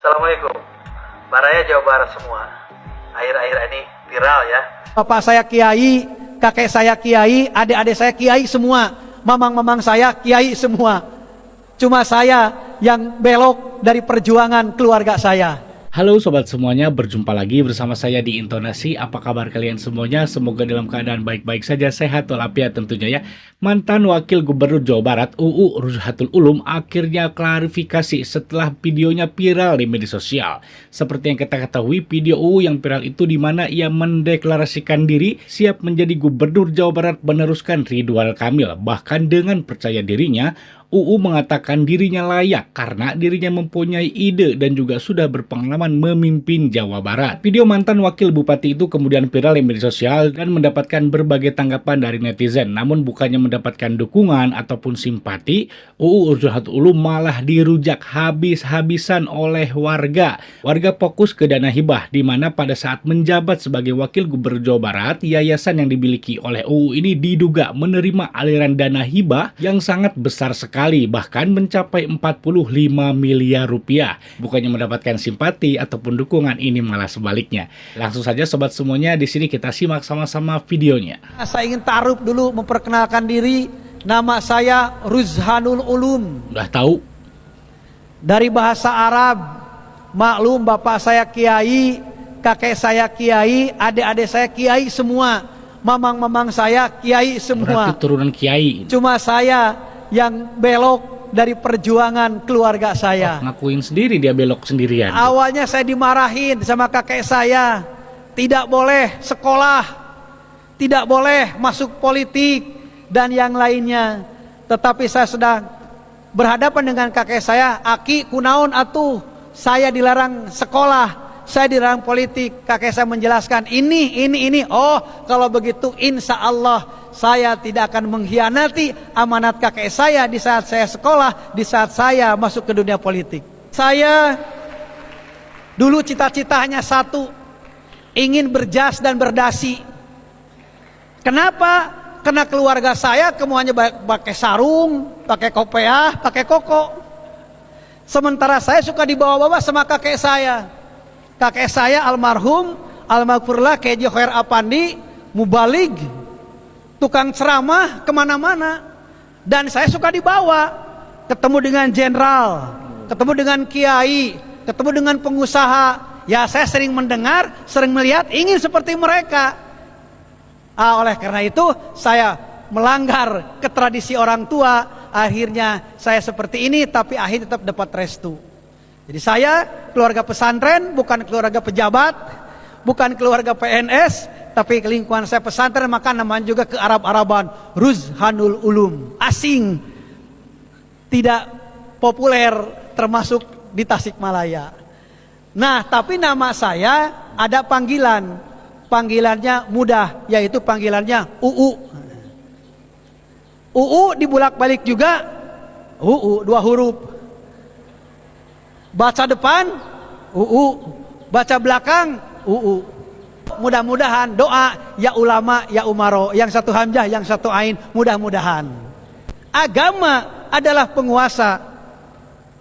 Assalamualaikum. Baraya Jawa Barat semua. Akhir-akhir ini viral ya. Bapak saya kiai, kakek saya kiai, adik-adik saya kiai semua. Mamang-mamang saya kiai semua. Cuma saya yang belok dari perjuangan keluarga saya. Halo sobat semuanya, berjumpa lagi bersama saya di Intonasi. Apa kabar kalian semuanya? Semoga dalam keadaan baik-baik saja, sehat walafiat tentunya ya. Mantan Wakil Gubernur Jawa Barat UU Ruzhatul Ulum akhirnya klarifikasi setelah videonya viral di media sosial. Seperti yang kita ketahui, video UU yang viral itu di mana ia mendeklarasikan diri siap menjadi Gubernur Jawa Barat meneruskan Ridwan Kamil. Bahkan dengan percaya dirinya, UU mengatakan dirinya layak karena dirinya mempunyai ide dan juga sudah berpengalaman memimpin Jawa Barat. Video mantan wakil bupati itu kemudian viral di media sosial dan mendapatkan berbagai tanggapan dari netizen. Namun bukannya mendapatkan dukungan ataupun simpati, UU Ruzhatul Ulum malah dirujak habis-habisan oleh warga. Warga fokus ke dana hibah, di mana pada saat menjabat sebagai wakil gubernur Jawa Barat, yayasan yang dimiliki oleh UU ini diduga menerima aliran dana hibah yang sangat besar sekali, bahkan mencapai 45 miliar rupiah. Bukannya mendapatkan simpati ataupun dukungan, ini malah sebaliknya. Langsung saja sobat semuanya, di sini kita simak sama-sama videonya. Saya ingin taruh dulu memperkenalkan diri. Nama saya Ruzhanul Ulum. Udah tahu? Dari bahasa Arab, maklum bapak saya kiai, kakek saya kiai, adik-adik saya kiai semua. Mamang-mamang saya kiai semua. Berarti turunan kiai. Cuma saya yang belok dari perjuangan keluarga saya. Ngakuin sendiri dia belok sendirian. Awalnya saya dimarahin sama kakek saya. Tidak boleh sekolah, tidak boleh masuk politik dan yang lainnya. Tetapi saya sedang berhadapan dengan kakek saya. Aki kunaon atuh, saya dilarang sekolah, saya dilarang politik. Kakek saya menjelaskan ini. Oh, kalau begitu insya Allah saya tidak akan mengkhianati amanat kakek saya di saat saya sekolah, di saat saya masuk ke dunia politik. Saya dulu cita-citanya satu, ingin berjas dan berdasi. Kenapa? Karena keluarga saya semuanya pakai sarung, pakai kopiah, pakai koko. Sementara saya suka dibawa-bawa sama kakek saya. Kakek saya almarhum, almarhumlah Keji Khair Apandi, mubalig, tukang ceramah kemana-mana. Dan saya suka dibawa, ketemu dengan jenderal, ketemu dengan kiai, ketemu dengan pengusaha. Ya saya sering mendengar, sering melihat, ingin seperti mereka. Oleh karena itu saya melanggar ke tradisi orang tua. Akhirnya saya seperti ini, tapi akhirnya tetap dapat restu. Jadi saya keluarga pesantren, bukan keluarga pejabat, bukan keluarga PNS, tapi lingkungan saya pesantren, maka namanya juga ke Arab-Araban, Ruzhanul Ulum, asing, tidak populer termasuk di Tasikmalaya. Nah, tapi nama saya ada panggilannya mudah, yaitu panggilannya UU. UU dibulak-balik juga, UU 2 huruf. Baca depan, UU, baca belakang, UU. Mudah-mudahan doa ya ulama ya umaro, yang satu hamzah yang satu ain, mudah-mudahan. Agama adalah penguasa,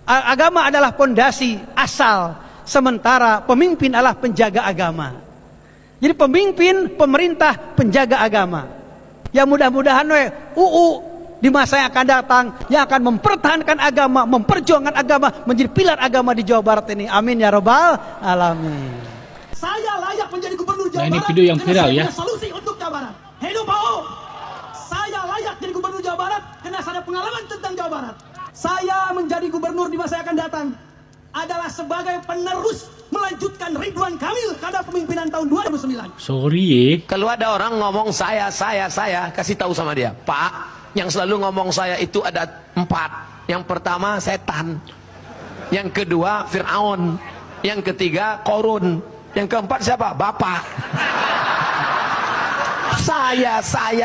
agama adalah pondasi asal, sementara pemimpin adalah penjaga agama. Jadi pemimpin, pemerintah, penjaga agama. Ya mudah-mudahan UU di masa yang akan datang yang akan mempertahankan agama, memperjuangkan agama, menjadi pilar agama di Jawa Barat ini. Amin ya rabbal alamin. Saya layak menjadi gubernur Jawa Barat. Nah, ini video yang viral ya. Solusi untuk Jawa Barat. Hidup PAU. Saya layak jadi gubernur Jawa Barat karena saya ada pengalaman tentang Jawa Barat. Saya menjadi gubernur di masa yang akan datang adalah sebagai penerus melanjutkan Ridwan Kamil pada pemimpinan tahun 2009. Sorry. Kalau ada orang ngomong saya, kasih tahu sama dia, Pak, yang selalu ngomong saya itu ada 4. Yang pertama setan, yang kedua Fir'aun, yang ketiga Korun, yang keempat siapa? Bapak.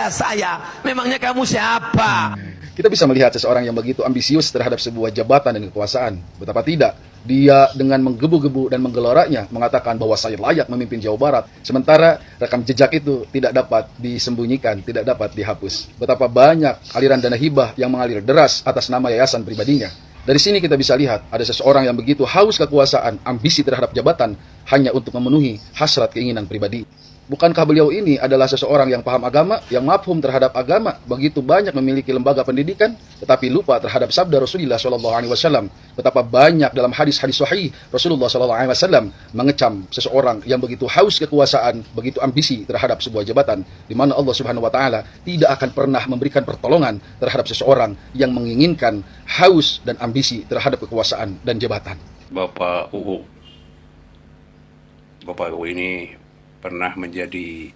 Saya. Memangnya kamu siapa? Kita bisa melihat seseorang yang begitu ambisius terhadap sebuah jabatan dan kekuasaan. Betapa tidak, dia dengan menggebu-gebu dan menggeloranya mengatakan bahwa saya layak memimpin Jawa Barat. Sementara rekam jejak itu tidak dapat disembunyikan, tidak dapat dihapus. Betapa banyak aliran dana hibah yang mengalir deras atas nama yayasan pribadinya. Dari sini kita bisa lihat ada seseorang yang begitu haus kekuasaan, ambisi terhadap jabatan hanya untuk memenuhi hasrat keinginan pribadi. Bukankah beliau ini adalah seseorang yang paham agama, yang mafhum terhadap agama, begitu banyak memiliki lembaga pendidikan, tetapi lupa terhadap sabda Rasulullah SAW. Betapa banyak dalam hadis-hadis sahih Rasulullah SAW mengecam seseorang yang begitu haus kekuasaan, begitu ambisi terhadap sebuah jabatan, di mana Allah Subhanahu Wa Taala tidak akan pernah memberikan pertolongan terhadap seseorang yang menginginkan haus dan ambisi terhadap kekuasaan dan jabatan. Bapak UU ini pernah menjadi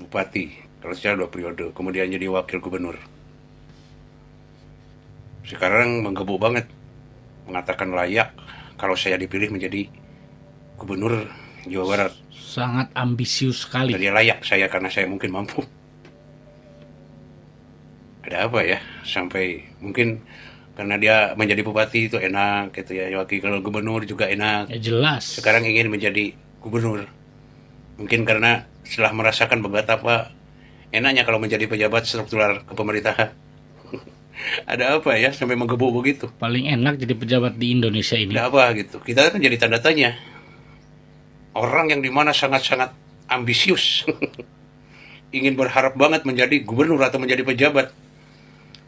bupati, kalau secara 2 periode, kemudian jadi wakil gubernur. Sekarang menggebu banget, mengatakan layak kalau saya dipilih menjadi gubernur Jawa Barat. Sangat ambisius sekali. Dan dia layak saya karena saya mungkin mampu. Ada apa ya, sampai mungkin karena dia menjadi bupati itu enak gitu ya, wakil gubernur juga enak. Ya jelas. Sekarang ingin menjadi gubernur. Mungkin karena setelah merasakan betapa enaknya kalau menjadi pejabat struktural kepemerintahan. Ada apa ya sampai menggebu begitu? Paling enak jadi pejabat di Indonesia ini. Ada apa gitu? Kita kan jadi tanda tanya. Orang yang dimana sangat-sangat ambisius. Ingin berharap banget menjadi gubernur atau menjadi pejabat.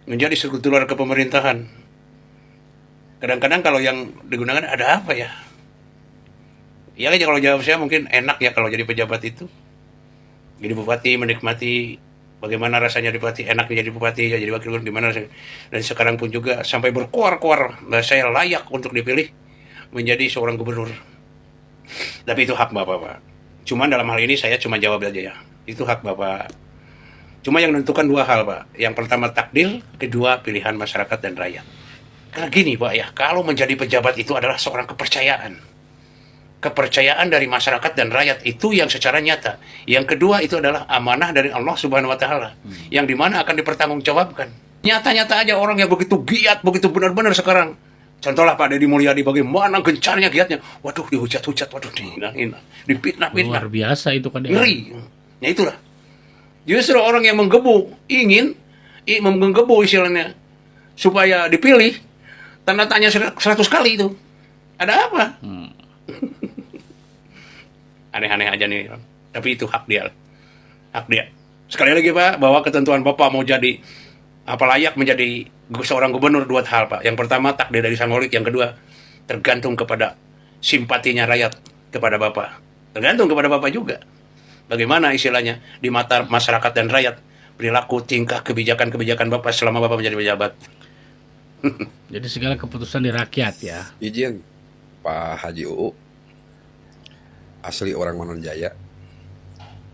Menjadi struktural kepemerintahan. Kadang-kadang kalau yang digunakan ada apa ya? Ya aja kalau jawab saya mungkin enak ya kalau jadi pejabat itu. Jadi bupati menikmati bagaimana rasanya di bupati, enak jadi bupati, ya jadi wakil gubernur gimana rasanya. Dan sekarang pun juga sampai berkuar-kuar, nah, saya layak untuk dipilih menjadi seorang gubernur. Tapi itu hak Bapak, Pak. Cuman dalam hal ini saya cuma jawab aja ya. Itu hak Bapak. Cuma yang menentukan 2 hal, Pak. Yang pertama takdir, kedua pilihan masyarakat dan rakyat. Karena gini, Pak ya, kalau menjadi pejabat itu adalah seorang kepercayaan. Kepercayaan dari masyarakat dan rakyat itu yang secara nyata. Yang kedua itu adalah amanah dari Allah Subhanahu Wa Taala, yang dimana akan dipertanggungjawabkan. Nyata-nyata aja orang yang begitu giat, begitu benar-benar sekarang. Contohlah Pak Deddy Mulyadi, bagaimana gencarnya giatnya. Waduh, dihujat-hujat, waduh, dihina-hina, dipitnah-pitnah. Luar biasa itu kan. Ngeri. Ya itulah. Justru orang yang menggebu, ingin menggebu istilahnya supaya dipilih, tanda tanya 100 kali itu. Ada apa? Aneh-aneh aja nih, tapi itu hak dia. Hak dia. Sekali lagi Pak, bahwa ketentuan Bapak mau jadi apa layak menjadi seorang gubernur 2 hal Pak. Yang pertama takdir dari Sang Holik, yang kedua tergantung kepada simpatinya rakyat kepada Bapak. Tergantung kepada Bapak juga. Bagaimana istilahnya di mata masyarakat dan rakyat perilaku, tingkah, kebijakan-kebijakan Bapak selama Bapak menjadi pejabat. Jadi segala keputusan di rakyat ya. Izin Pak Haji UU, asli orang Manonjaya,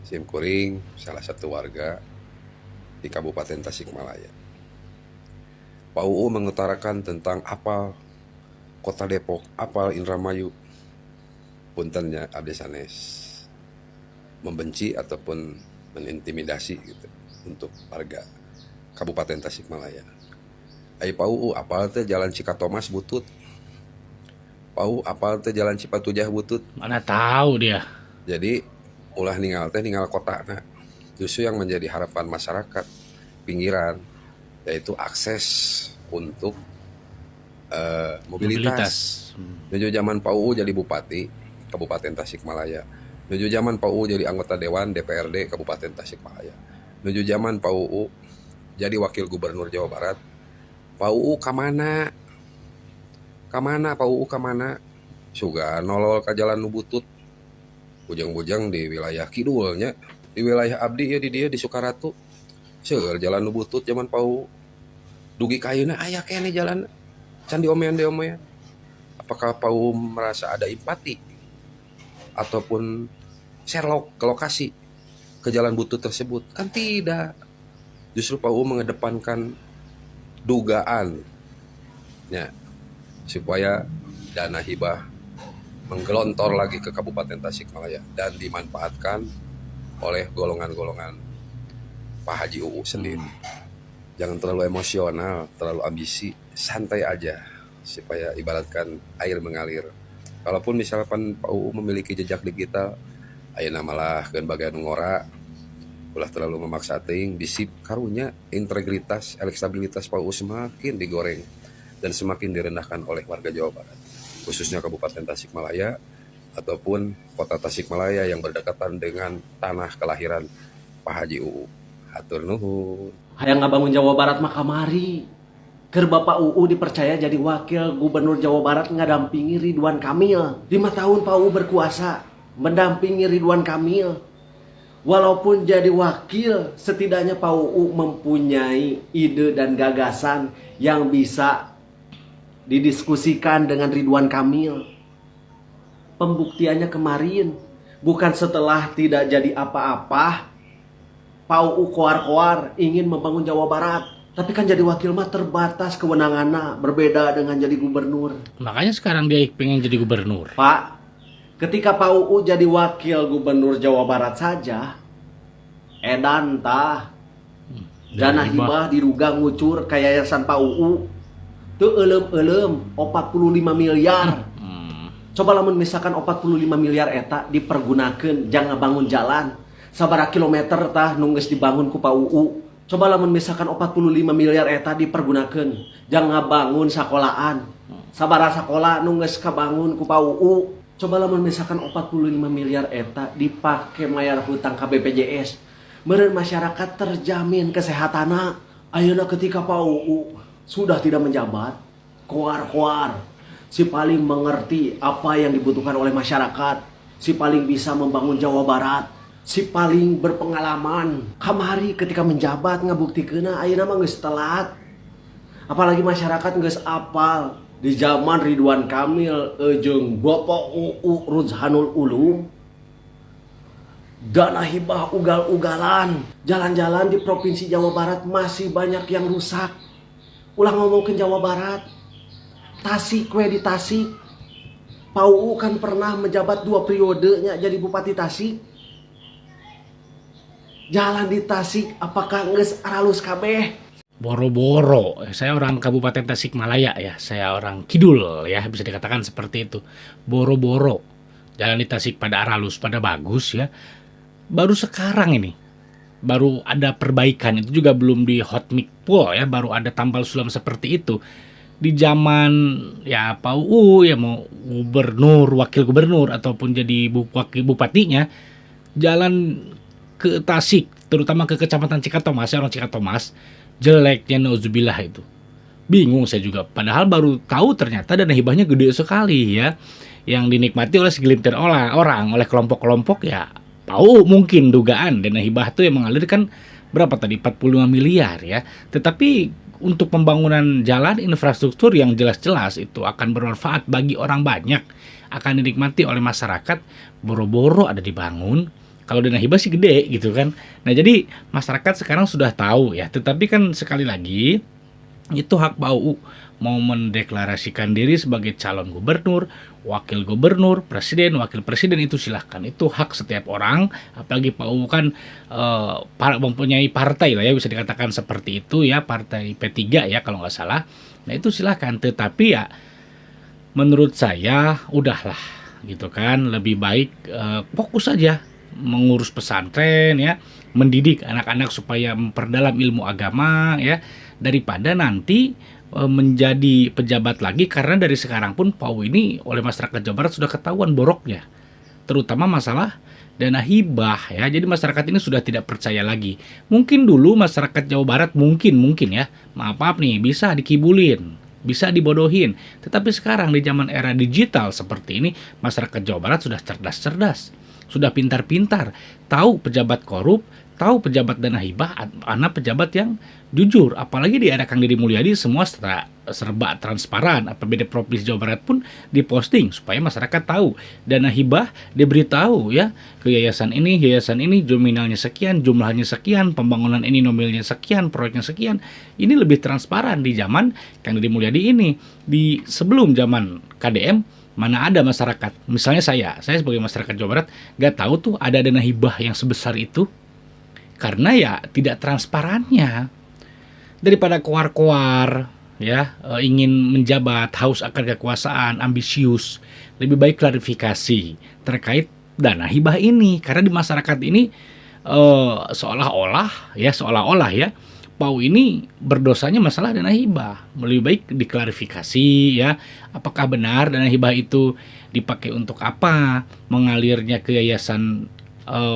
Simkuring, salah satu warga di Kabupaten Tasikmalaya. Pak UU mengutarakan tentang apal Kota Depok, apal Indramayu, puntennya abdi sanes membenci ataupun menintimidasi gitu untuk warga Kabupaten Tasikmalaya. Pak UU apal teh jalan Cikatomas butut. Pak UU apal teh jalan Cipatujah butut. Mana tahu dia. Jadi ulah ningal kotana. Justru yang menjadi harapan masyarakat pinggiran yaitu akses untuk mobilitas. Menuju zaman Pak UU jadi bupati Kabupaten Tasikmalaya. Menuju zaman Pak UU jadi anggota Dewan DPRD Kabupaten Tasikmalaya. Menuju zaman Pak UU jadi wakil gubernur Jawa Barat. Pak UU kamana? Kamana Pak UU kamana? Suga nolol ka jalan nu butut. Bujang-bujang di wilayah kidulnya, di wilayah abdi ya di dia di Sukaratu. Seueur jalan nu butut zaman Pak UU. Dugi kayeuna aya kene jalan. Can diomean. Apakah Pak UU merasa ada empati ataupun Sherlock ke lokasi ke jalan butut tersebut? Kan tidak. Justru Pak UU mengedepankan dugaan ya, supaya dana hibah menggelontor lagi ke Kabupaten Tasikmalaya dan dimanfaatkan oleh golongan-golongan Pak Haji UU sendiri. Jangan terlalu emosional, terlalu ambisi, santai aja supaya ibaratkan air mengalir. Kalaupun misalkan Pak UU memiliki jejak digital, ayeuna malah keun bagian ngora ulah terlalu memaksa ting disip karunya integritas, elektabilitas Pak UU semakin digoreng. dan semakin direndahkan oleh warga Jawa Barat, khususnya Kabupaten Tasikmalaya ataupun Kota Tasikmalaya yang berdekatan dengan tanah kelahiran Pak Haji UU. Hatur nuhun. Hayang ngabangun Jawa Barat mah kamari. Keur Bapak UU dipercaya jadi wakil gubernur Jawa Barat ngadampingi Ridwan Kamil. 5 tahun Pak UU berkuasa, mendampingi Ridwan Kamil. Walaupun jadi wakil, setidaknya Pak UU mempunyai ide dan gagasan yang bisa didiskusikan dengan Ridwan Kamil. Pembuktiannya kemarin, bukan setelah tidak jadi apa-apa, Pak UU koar-koar ingin membangun Jawa Barat. Tapi kan jadi wakil mah terbatas kewenangannya, berbeda dengan jadi gubernur. Makanya sekarang dia pengen jadi gubernur. Pak, ketika Pak UU jadi wakil gubernur Jawa Barat saja, edan tah dana hibah diduga ngucur ke yayasan Pak UU. Teu eleum-eleum 45 miliar. Coba lamun misalkan 45 miliar eta dipergunakan jangan bangun jalan. Sabaraha kilometer tah nu geus dibangun ku Pak UU. Coba lamun misalkan 45 miliar eta dipergunakan jangan bangun sekolahan. Sabaraha sekolah nu geus kabangun ku Pak UU. Coba lamun misalkan 45 miliar eta dipake mayar hutang ka BPJS. Meureun masyarakat terjamin kesehatanna. Ayeuna ketika Pak UU sudah tidak menjabat, koar-koar si paling mengerti apa yang dibutuhkan oleh masyarakat, si paling bisa membangun Jawa Barat, si paling berpengalaman. Kamari ketika menjabat ngabuktikeuna ayeuna mah geus telat. Apalagi masyarakat geus apal di zaman Ridwan Kamil jeung Bapak UU Ruzhanul Ulum. Dana hibah ugal-ugalan, jalan-jalan di Provinsi Jawa Barat masih banyak yang rusak. Ulang ngomong ke Jawa Barat, Tasik di Tasik. Pak UU kan pernah menjabat 2 periodenya jadi Bupati Tasik. Jalan di Tasik apakah geus aralus kabeh? Boro-boro, saya orang Kabupaten Tasikmalaya ya, saya orang Kidul ya, bisa dikatakan seperti itu. Boro-boro, jalan di Tasik pada aralus, pada bagus ya. Baru sekarang ini, baru ada perbaikan, itu juga belum di hotmix pool ya, baru ada tambal sulam seperti itu. Di zaman ya Pak UU ya mau gubernur, wakil gubernur ataupun jadi wakil bupatinya, jalan ke Tasik, terutama ke Kecamatan Cikatomas, saya orang Cikatomas, jeleknya nauzubillah itu. Bingung saya juga, padahal baru tahu ternyata dana hibahnya gede sekali ya, yang dinikmati oleh segelintir orang, oleh kelompok-kelompok ya. Pak UU mungkin dugaan dana hibah itu yang mengalirkan berapa tadi 45 miliar ya. Tetapi untuk pembangunan jalan infrastruktur yang jelas-jelas itu akan bermanfaat bagi orang banyak, akan dinikmati oleh masyarakat, boro-boro ada dibangun. Kalau dana hibah sih gede gitu kan. Nah jadi masyarakat sekarang sudah tahu ya. Tetapi kan sekali lagi itu hak Pak UU mau mendeklarasikan diri sebagai calon gubernur, wakil gubernur, presiden, wakil presiden itu silahkan. Itu hak setiap orang. Apalagi Pak UU kan mempunyai partai lah ya, bisa dikatakan seperti itu ya, partai P3 ya kalau nggak salah. Nah itu silahkan. Tetapi ya menurut saya udahlah gitu kan, lebih baik fokus saja mengurus pesantren ya, mendidik anak-anak supaya memperdalam ilmu agama ya, daripada nanti menjadi pejabat lagi. Karena dari sekarang pun Pak UU ini oleh masyarakat Jawa Barat sudah ketahuan boroknya, terutama masalah dana hibah ya. Jadi masyarakat ini sudah tidak percaya lagi. Mungkin dulu masyarakat Jawa Barat mungkin ya, maaf nih, bisa dikibulin, bisa dibodohin. Tetapi sekarang di zaman era digital seperti ini, masyarakat Jawa Barat sudah cerdas-cerdas, sudah pintar-pintar, tahu pejabat korup, tahu pejabat dana hibah, anak pejabat yang jujur. Apalagi di era Kang Deddy Mulyadi semua serba transparan. APBD Provinsi Jawa Barat pun diposting supaya masyarakat tahu. Dana hibah diberitahu ya, ke yayasan ini nominalnya sekian, jumlahnya sekian, pembangunan ini nominalnya sekian, proyeknya sekian. Ini lebih transparan di zaman Kang Deddy Mulyadi ini. Di sebelum zaman KDM, mana ada masyarakat, misalnya saya sebagai masyarakat Jawa Barat gak tahu tuh ada dana hibah yang sebesar itu, karena ya tidak transparannya. Daripada koar-koar ya, ingin menjabat, haus akan kekuasaan, ambisius, lebih baik klarifikasi terkait dana hibah ini. Karena di masyarakat ini seolah-olah ya Pak PAU ini berdosanya masalah dana hibah. Lebih baik diklarifikasi ya, apakah benar dana hibah itu dipakai untuk apa, mengalirnya ke yayasan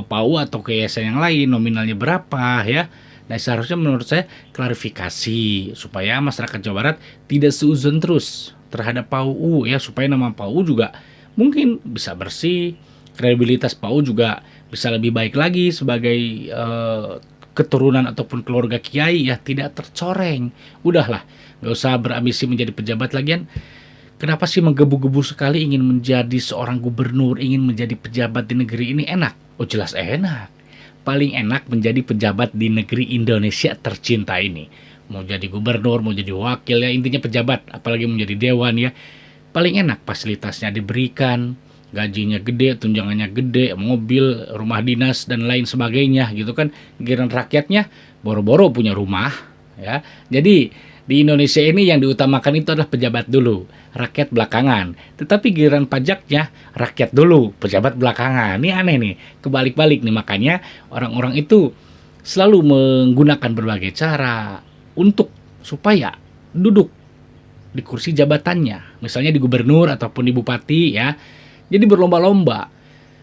PAU atau ke yayasan yang lain, nominalnya berapa ya. Nah, seharusnya menurut saya klarifikasi supaya masyarakat Jawa Barat tidak seuzon terus terhadap PAU ya, supaya nama PAU juga mungkin bisa bersih, kredibilitas PAU juga bisa lebih baik lagi sebagai keturunan ataupun keluarga kiai ya, tidak tercoreng. Udahlah, nggak usah berambisi menjadi pejabat lagian. Kenapa sih menggebu-gebu sekali ingin menjadi seorang gubernur, ingin menjadi pejabat di negeri ini? Enak? Oh jelas enak. Paling enak menjadi pejabat di negeri Indonesia tercinta ini. Mau jadi gubernur, mau jadi wakil ya, intinya pejabat, apalagi menjadi dewan ya. Paling enak fasilitasnya diberikan, gajinya gede, tunjangannya gede, mobil, rumah dinas dan lain sebagainya gitu kan. Giliran rakyatnya boro-boro punya rumah ya. Jadi di Indonesia ini yang diutamakan itu adalah pejabat dulu, rakyat belakangan. Tetapi giliran pajaknya rakyat dulu, pejabat belakangan. Ini aneh nih, kebalik-balik nih. Makanya orang-orang itu selalu menggunakan berbagai cara untuk supaya duduk di kursi jabatannya, misalnya di gubernur ataupun di bupati ya. Jadi berlomba-lomba.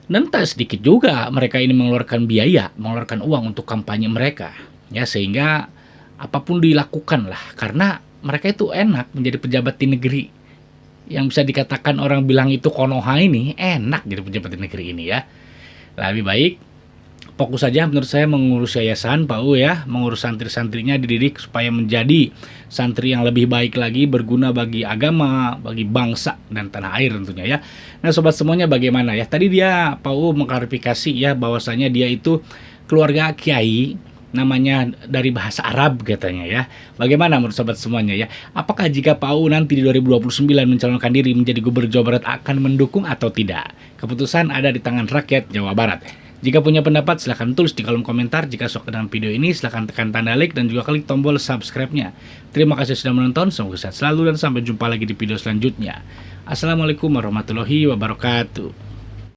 Dan tak sedikit juga mereka ini mengeluarkan biaya, mengeluarkan uang untuk kampanye mereka. Ya, sehingga apapun dilakukan lah. Karena mereka itu enak menjadi pejabat di negeri. Yang bisa dikatakan orang bilang itu konoha ini, enak jadi pejabat di negeri ini ya. Lebih baik fokus saja menurut saya mengurus yayasan PAU ya, mengurus santri-santrinya, dididik supaya menjadi santri yang lebih baik lagi, berguna bagi agama, bagi bangsa dan tanah air tentunya ya. Nah sobat semuanya bagaimana ya? Tadi dia PAU mengklarifikasi ya bahwasanya dia itu keluarga kiai, namanya dari bahasa Arab katanya ya. Bagaimana menurut sobat semuanya ya? Apakah jika PAU nanti di 2029 mencalonkan diri menjadi gubernur Jawa Barat akan mendukung atau tidak? Keputusan ada di tangan rakyat Jawa Barat. Jika punya pendapat silahkan tulis di kolom komentar. Jika suka dengan video ini silahkan tekan tanda like dan juga klik tombol subscribe-nya. Terima kasih sudah menonton, semoga sehat selalu dan sampai jumpa lagi di video selanjutnya. Assalamualaikum warahmatullahi wabarakatuh.